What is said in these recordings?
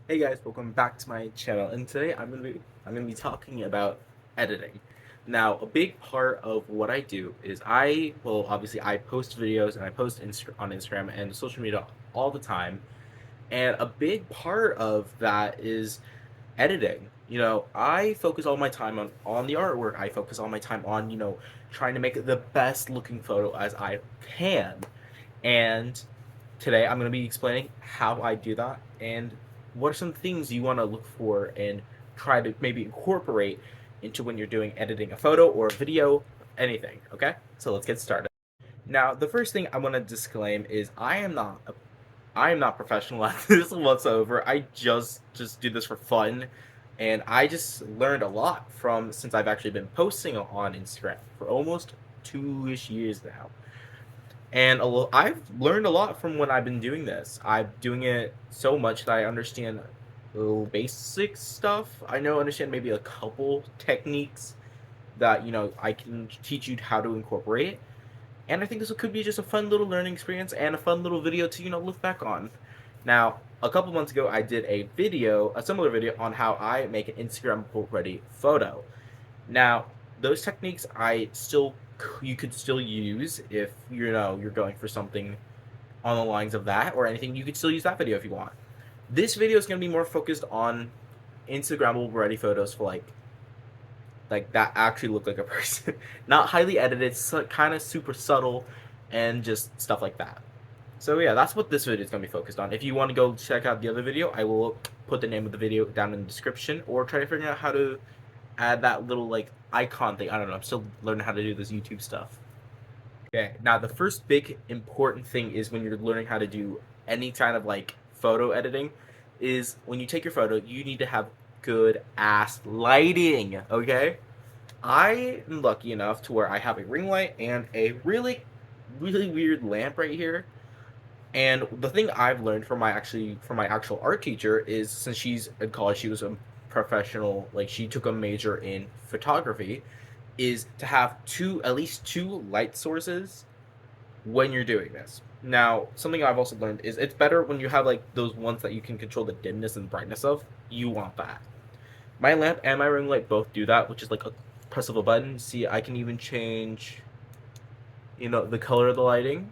Hey guys, welcome back to my channel. And today I'm gonna be talking about editing. Now, a big part of what I do is obviously I post videos and I post on Instagram and social media all the time. And a big part of that is editing. I focus all my time on the artwork. I focus all my time on, trying to make the best looking photo as I can. And today I'm going to be explaining how I do that and what are some things you want to look for and try to maybe incorporate into when you're doing editing a photo or a video, anything. Okay? So let's get started. Now, the first thing I want to disclaim is I am not professional at this whatsoever. I just do this for fun, and I just learned a lot from since I've actually been posting on Instagram for almost 2-ish years now. And I've learned a lot from when I've been doing this. I'm doing it so much that I understand little basic stuff. Understand maybe a couple techniques that I can teach you how to incorporate. And I think this could be just a fun little learning experience and a fun little video to look back on. Now, a couple months ago, I did a similar video on how I make an Instagram ready photo. Now, those techniques you could still use if you're going for something on the lines of that or anything. You could still use that video if you want. This video is going to be more focused on Instagrammable ready photos for like that actually look like a person, not highly edited, kind of super subtle, and just stuff like that. So yeah, that's what this video is going to be focused on. If you want to go check out the other video, I will put the name of the video down in the description, or try to figure out how to add that little like icon thing. I don't know. I'm still learning how to do this YouTube stuff. Okay, now the first big important thing is when you're learning how to do any kind of like photo editing is when you take your photo, you need to have good ass lighting, okay? I am lucky enough to where I have a ring light and a really really weird lamp right here. And the thing I've learned from my actual art teacher is since she's in college, she was a professional, like she took a major in photography, is to have at least two light sources when you're doing this. Now, something I've also learned is it's better when you have like those ones that you can control the dimness and brightness of. You want that. My lamp and my ring light both do that, which is like a press of a button. See, I can even change, the color of the lighting.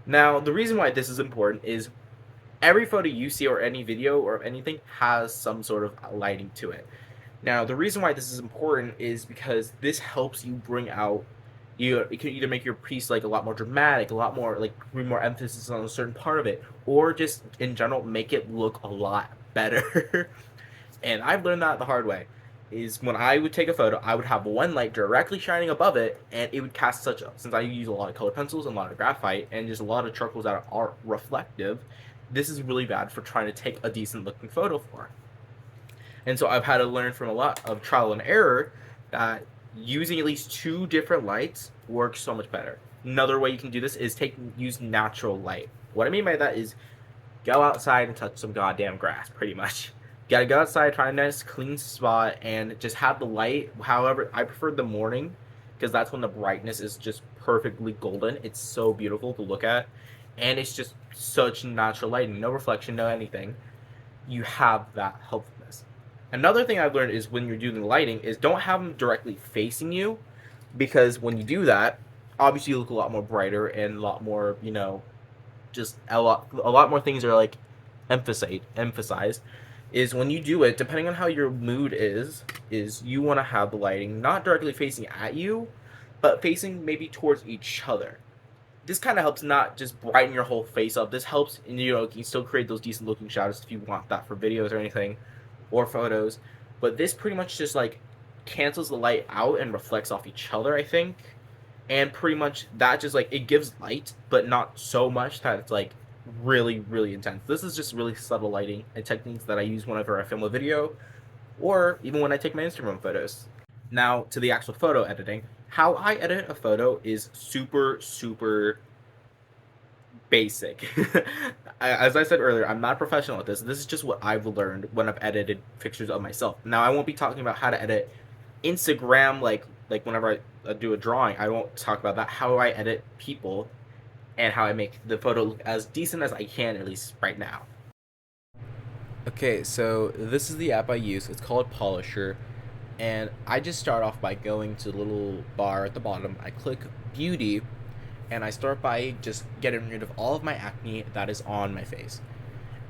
Now, the reason why this is important is every photo you see or any video or anything has some sort of lighting to it. Now, the reason why this is important is because this helps you bring out it can either make your piece like a lot more dramatic, a lot more like bring more emphasis on a certain part of it, or just in general make it look a lot better. And I've learned that the hard way. Is when I would take a photo, I would have one light directly shining above it, and it would cast since I use a lot of colored pencils and a lot of graphite and just a lot of charcoals that are reflective. This is really bad for trying to take a decent looking photo for. And so I've had to learn from a lot of trial and error that using at least two different lights works so much better. Another way you can do this is use natural light. What I mean by that is go outside and touch some goddamn grass, pretty much. You gotta go outside, find a nice clean spot, and just have the light. However, I prefer the morning because that's when the brightness is just perfectly golden. It's so beautiful to look at, and it's just such natural lighting, no reflection, no anything. You have that helpfulness. Another thing I've learned is when you're doing the lighting is don't have them directly facing you, because when you do that, obviously you look a lot more brighter and a lot more, just a lot more things are like emphasized is when you do it, depending on how your mood is you want to have the lighting not directly facing at you, but facing maybe towards each other. This kind of helps not just brighten your whole face up. This helps, and you can still create those decent looking shadows if you want that for videos or anything, or photos. But this pretty much just like cancels the light out and reflects off each other, I think. And pretty much that just like it gives light, but not so much that it's like really, really intense. This is just really subtle lighting and techniques that I use whenever I film a video or even when I take my Instagram photos. Now, to the actual photo editing, how I edit a photo is super, super basic. As I said earlier, I'm not a professional at this. This is just what I've learned when I've edited pictures of myself. Now, I won't be talking about how to edit Instagram like whenever I do a drawing. I won't talk about that. How I edit people and how I make the photo look as decent as I can, at least right now. Okay, so this is the app I use. It's called Polisher, and I just start off by going to the little bar at the bottom. I click Beauty, and I start by just getting rid of all of my acne that is on my face.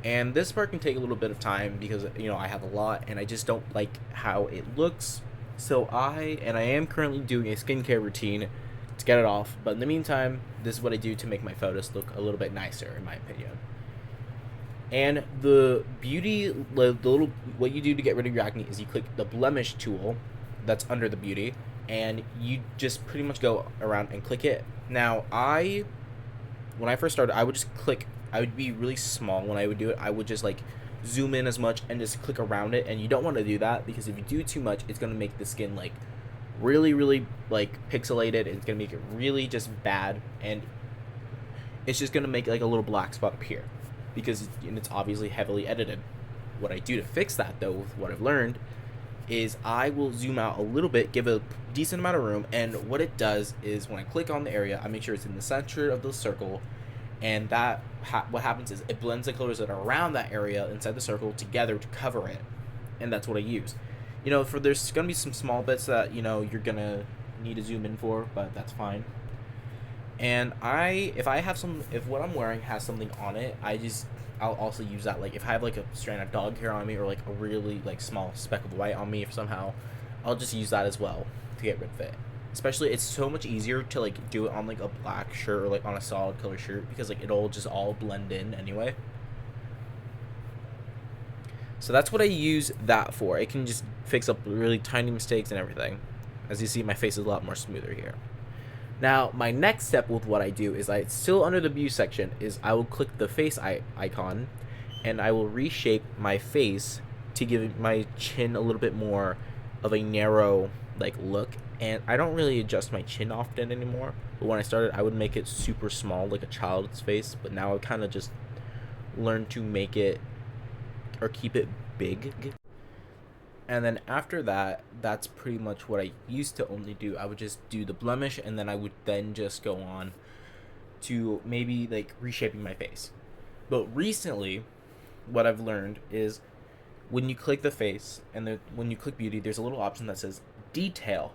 And this part can take a little bit of time because I have a lot, and I just don't like how it looks. So I am currently doing a skincare routine to get it off. But in the meantime, this is what I do to make my photos look a little bit nicer, in my opinion. And the beauty, the little, what you do to get rid of your acne is you click the blemish tool that's under the beauty, and you just pretty much go around and click it. Now, when I first started, I would just click, I would be really small when I would do it. I would just like zoom in as much and just click around it. And you don't want to do that because if you do too much, it's going to make the skin like really, really like pixelated. It's going to make it really just bad. And it's just going to make like a little black spot appear because it's obviously heavily edited. What I do to fix that, though, with what I've learned, is I will zoom out a little bit, give a decent amount of room, and what it does is when I click on the area, I make sure it's in the center of the circle, and what happens is it blends the colors that are around that area inside the circle together to cover it, and that's what I use. For there's gonna be some small bits that you're gonna need to zoom in for, but that's fine. And if what I'm wearing has something on it, I'll also use that. Like if I have like a strand of dog hair on me or like a really like small speck of white on me if somehow, I'll just use that as well to get rid of it. Especially it's so much easier to like do it on like a black shirt or like on a solid color shirt because like it'll just all blend in anyway. So that's what I use that for. It can just fix up really tiny mistakes and everything. As you see, my face is a lot more smoother here. Now, my next step with what I do is still under the view section, is I will click the face icon and I will reshape my face to give my chin a little bit more of a narrow like look. And I don't really adjust my chin often anymore. But when I started, I would make it super small like a child's face. But now I kind of just learned to make it or keep it big. And then after that, that's pretty much what I used to only do. I would just do the blemish, and then I would then just go on to maybe like reshaping my face. But recently, what I've learned is when you click the face and when you click beauty, there's a little option that says detail.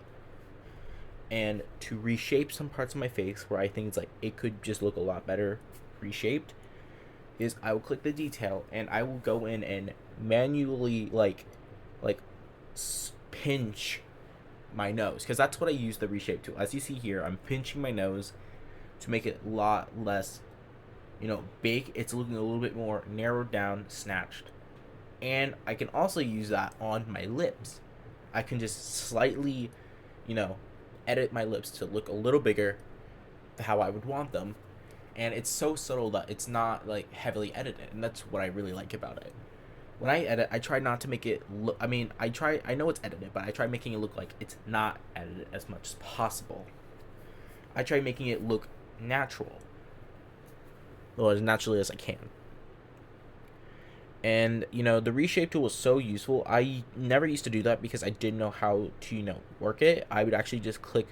And to reshape some parts of my face where I think it's like it could just look a lot better reshaped, is I will click the detail and I will go in and manually like pinch my nose, because that's what I use the reshape tool. As you see here, I'm pinching my nose to make it a lot less big. It's looking a little bit more narrowed down, snatched. And I can also use that on my lips. I can just slightly edit my lips to look a little bigger to how I would want them, and it's so subtle that it's not like heavily edited, and that's what I really like about it. When I edit, I try not to make it look. I mean, I know it's edited, but I try making it look like it's not edited as much as possible. I try making it look natural, well, as naturally as I can. And the reshape tool was so useful. I never used to do that because I didn't know how to work it. I would actually just click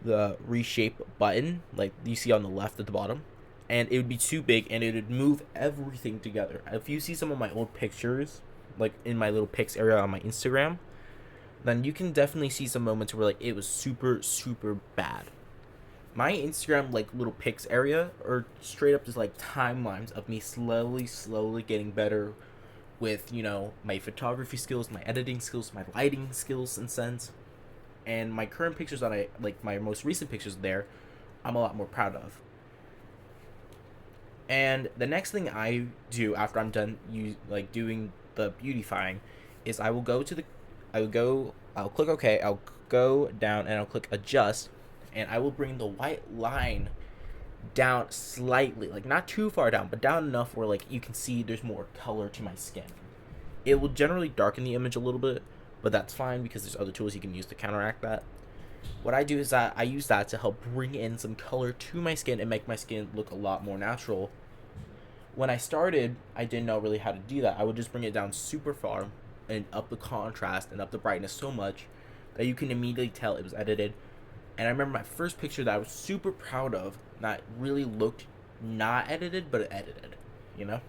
the reshape button like you see on the left at the bottom, and it would be too big and it would move everything together. If you see some of my old pictures like in my little pics area on my Instagram, then you can definitely see some moments where like it was super super bad. My Instagram like little pics area are straight up just like timelines of me slowly getting better with my photography skills, my editing skills, my lighting skills and sense. And my current pictures that I like, my most recent pictures there, I'm a lot more proud of. And the next thing I do after I'm done doing the beautifying is I'll click OK, I'll go down and I'll click adjust, and I will bring the white line down slightly, like not too far down, but down enough where like you can see there's more color to my skin. It will generally darken the image a little bit, but that's fine because there's other tools you can use to counteract that. What I do is that I use that to help bring in some color to my skin and make my skin look a lot more natural. When I started, I didn't know really how to do that. I would just bring it down super far and up the contrast and up the brightness so much that you can immediately tell it was edited. And I remember my first picture that I was super proud of that really looked not edited, but edited, you know?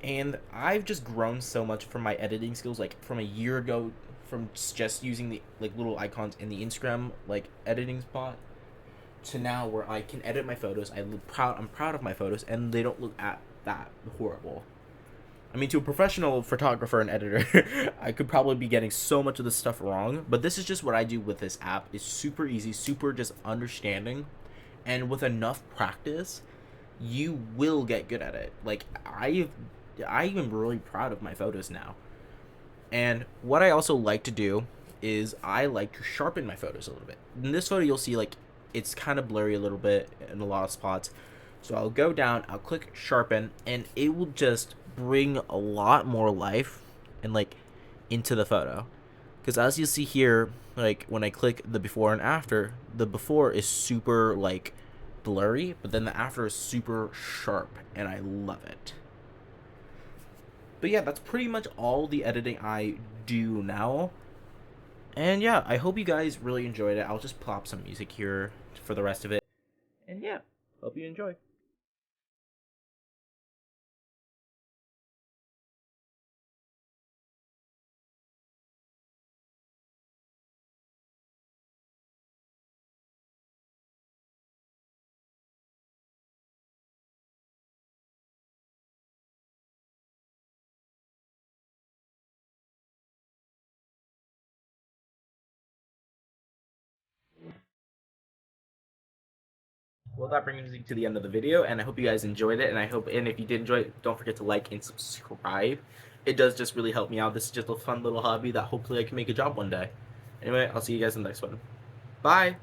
And I've just grown so much from my editing skills, like from a year ago, from just using the like little icons in the Instagram like editing spot to now where I can edit my photos. I'm proud of my photos, and they don't look at that horrible. I mean, to a professional photographer and editor, I could probably be getting so much of this stuff wrong, but this is just what I do with this app. It's super easy, super just understanding, and with enough practice, you will get good at it. Like I am really proud of my photos now. And what I also like to do is I like to sharpen my photos a little bit. In this photo, you'll see like it's kind of blurry a little bit in a lot of spots. So I'll go down, I'll click sharpen, and it will just bring a lot more life and like into the photo. Because as you see here, like when I click the before and after, the before is super like blurry, but then the after is super sharp, and I love it. But yeah, that's pretty much all the editing I do now. And yeah, I hope you guys really enjoyed it. I'll just plop some music here for the rest of it. And yeah, hope you enjoy. Well, that brings me to the end of the video, and I hope you guys enjoyed it. And if you did enjoy it, don't forget to like and subscribe. It does just really help me out. This is just a fun little hobby that hopefully I can make a job one day. Anyway, I'll see you guys in the next one. Bye.